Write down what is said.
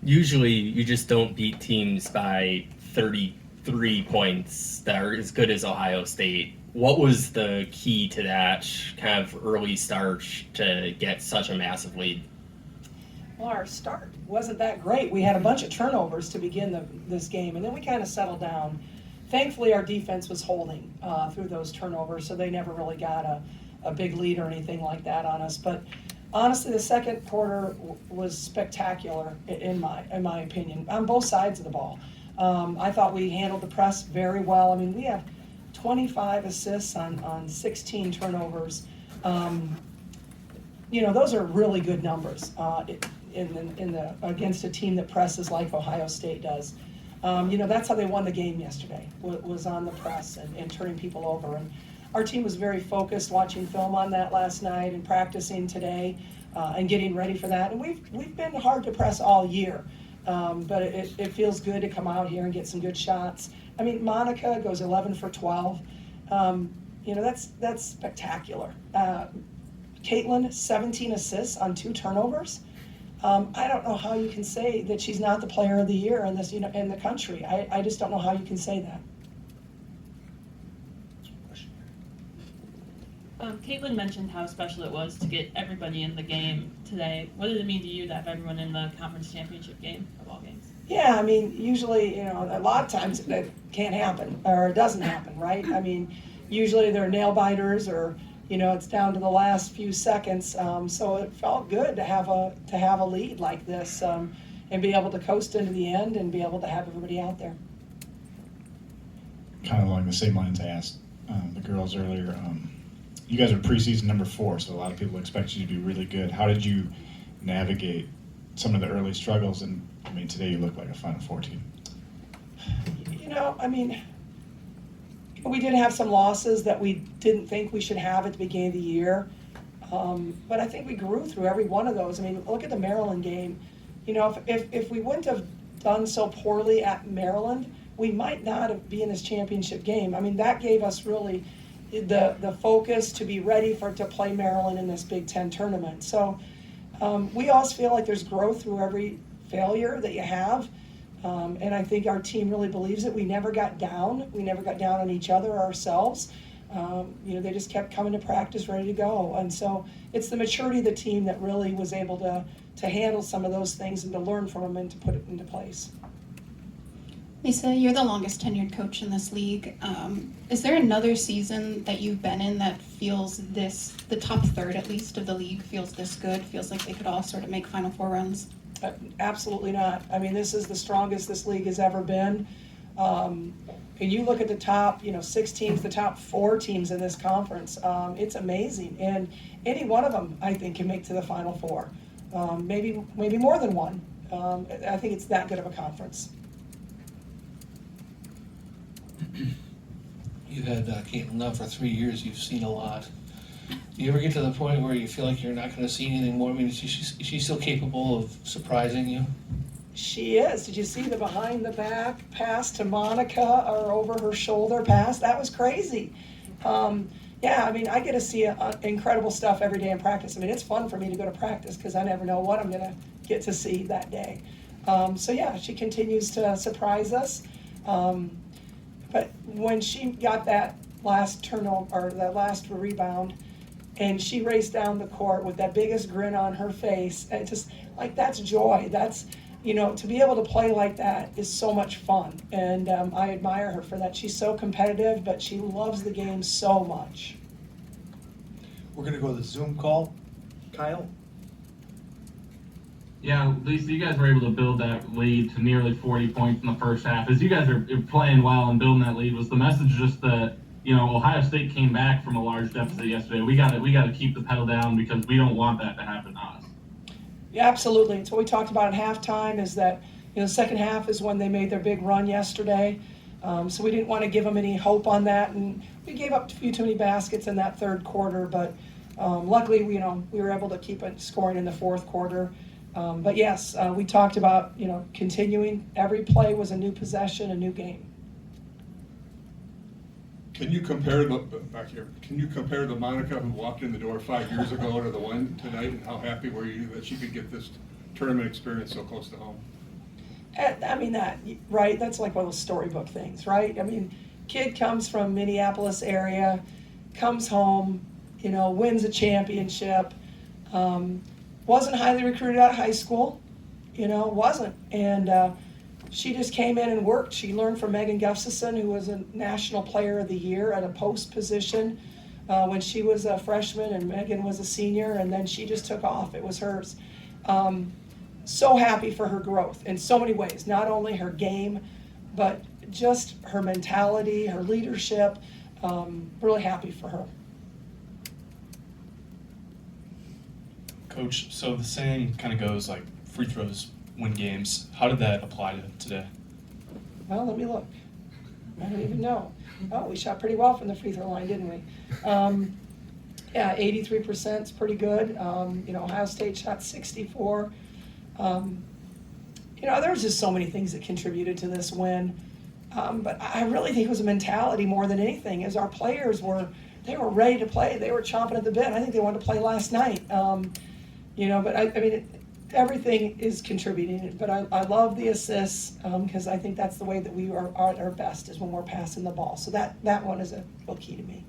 Usually, you just don't beat teams by 33 points that are as good as Ohio State. What was the key to that kind of early start to get such a massive lead? Well, our start wasn't that great. We had a bunch of turnovers to begin this game, and then we kind of settled down. Thankfully, our defense was holding through those turnovers, so they never really got a big lead or anything like that on us. But honestly, the second quarter was spectacular in my opinion, on both sides of the ball. I thought we handled the press very well. I mean, we have 25 assists on 16 turnovers. Those are really good numbers against a team that presses like Ohio State does. That's how they won the game yesterday, was on the press and turning people over. And our team was very focused, watching film on that last night and practicing today and getting ready for that. And we've been hard to press all year, but it feels good to come out here and get some good shots. I mean, Monica goes 11 for 12. That's spectacular. Caitlin, 17 assists on 2 turnovers. I don't know how you can say that she's not the player of the year in the country. I just don't know how you can say that. Caitlin mentioned how special it was to get everybody in the game today. What did it mean to you to have everyone in the conference championship game of all games? Yeah, I mean, usually, a lot of times that can't happen, or it doesn't happen, right? I mean, usually they're nail biters, or it's down to the last few seconds. So it felt good to have a lead like this, and be able to coast into the end and be able to have everybody out there. Kind of along the same lines I asked the girls earlier. You guys are preseason number 4, so a lot of people expect you to be really good. How did you navigate some of the early struggles? And I mean, today you look like a Final Four team. I mean, we did have some losses that we didn't think we should have at the beginning of the year. But I think we grew through every one of those. I mean, look at the Maryland game. If we wouldn't have done so poorly at Maryland, we might not have been in this championship game. I mean, that gave us really the focus to be ready to play Maryland in this Big Ten tournament. So we always feel like there's growth through every failure that you have. And I think our team really believes it. We never got down. We never got down on each other or ourselves. They just kept coming to practice ready to go. And so it's the maturity of the team that really was able to handle some of those things and to learn from them and to put it into place. Lisa, you're the longest tenured coach in this league. Is there another season that you've been in that feels the top third at least of the league feels this good, feels like they could all sort of make Final Four runs? Absolutely not. I mean, this is the strongest this league has ever been. And you look at the top, 6 teams, the top 4 teams in this conference. It's amazing. And any one of them, I think, can make to the Final Four. Maybe more than one. I think it's that good of a conference. You've had Caitlin now for 3 years. You've seen a lot. Do you ever get to the point where you feel like you're not going to see anything more? I mean, is she still capable of surprising you? She is. Did you see the behind the back pass to Monica or over her shoulder pass? That was crazy. Yeah, I mean, I get to see incredible stuff every day in practice. I mean, it's fun for me to go to practice because I never know what I'm going to get to see that day. So yeah, she continues to surprise us. But when she got that last turnover, or that last rebound, and she raced down the court with that biggest grin on her face, and just like, that's joy. That's, to be able to play like that is so much fun. And I admire her for that. She's so competitive, but she loves the game so much. We're going to go to the Zoom call. Kyle? Yeah, Lisa, you guys were able to build that lead to nearly 40 points in the first half. As you guys are playing well and building that lead, was the message just that, Ohio State came back from a large deficit yesterday? We got to keep the pedal down because we don't want that to happen to us. Yeah, absolutely. It's what we talked about at halftime, is that, the second half is when they made their big run yesterday. So we didn't want to give them any hope on that. And we gave up a few too many baskets in that third quarter, but luckily, we were able to keep it scoring in the fourth quarter. But yes, we talked about, continuing. Every play was a new possession, a new game. Can you compare the Monica who walked in the door 5 years ago to the one tonight, and how happy were you that she could get this tournament experience so close to home? And, I mean, right, that's like one of those storybook things, right? I mean, kid comes from Minneapolis area, comes home, wins a championship, wasn't highly recruited out of high school, wasn't. And she just came in and worked. She learned from Megan Gustafson, who was a National Player of the Year at a post position when she was a freshman and Megan was a senior, and then she just took off. It was hers. So happy for her growth in so many ways, not only her game, but just her mentality, her leadership. Really happy for her. Coach, so the saying kind of goes like free throws win games. How did that apply to today? Well, let me look. I don't even know. Oh, we shot pretty well from the free throw line, didn't we? Yeah, 83% is pretty good. Ohio State shot 64. There's just so many things that contributed to this win. But I really think it was a mentality more than anything, as our players were ready to play. They were chomping at the bit. I think they wanted to play last night. But I mean, everything is contributing. But I love the assists because I think that's the way that we are at our best, is when we're passing the ball. So that one is a real key to me.